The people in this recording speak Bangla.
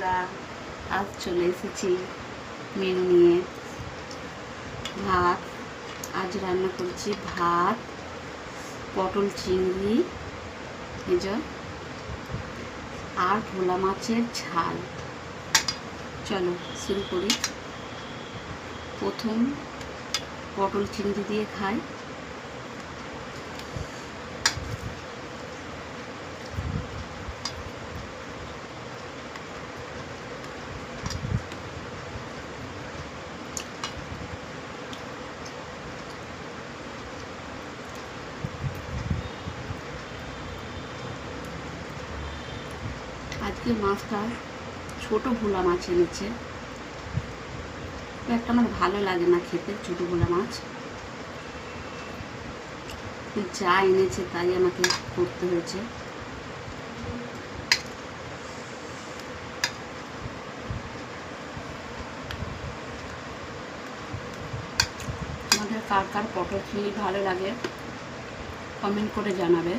বন্ধুরা, আজ চলে এসেছি মেনু নিয়ে। ভাত, আজ রান্না করছি ভাত, পটল চিংড়ি আর ভোলা মাছের ঝাল। চলো শুরু করি। প্রথম পটল চিংড়ি দিয়ে খাই। আজকে মাছটা ছোট ভোলা মাছ এনেছে, একটা আমার ভালো লাগে না খেতে ছোট ভোলা মাছ। যা এনেছে তাই আমাকে করতে হয়েছে। আমাদের কার কার পটল চিংড়ি ভালো লাগে কমেন্ট করে জানাবে।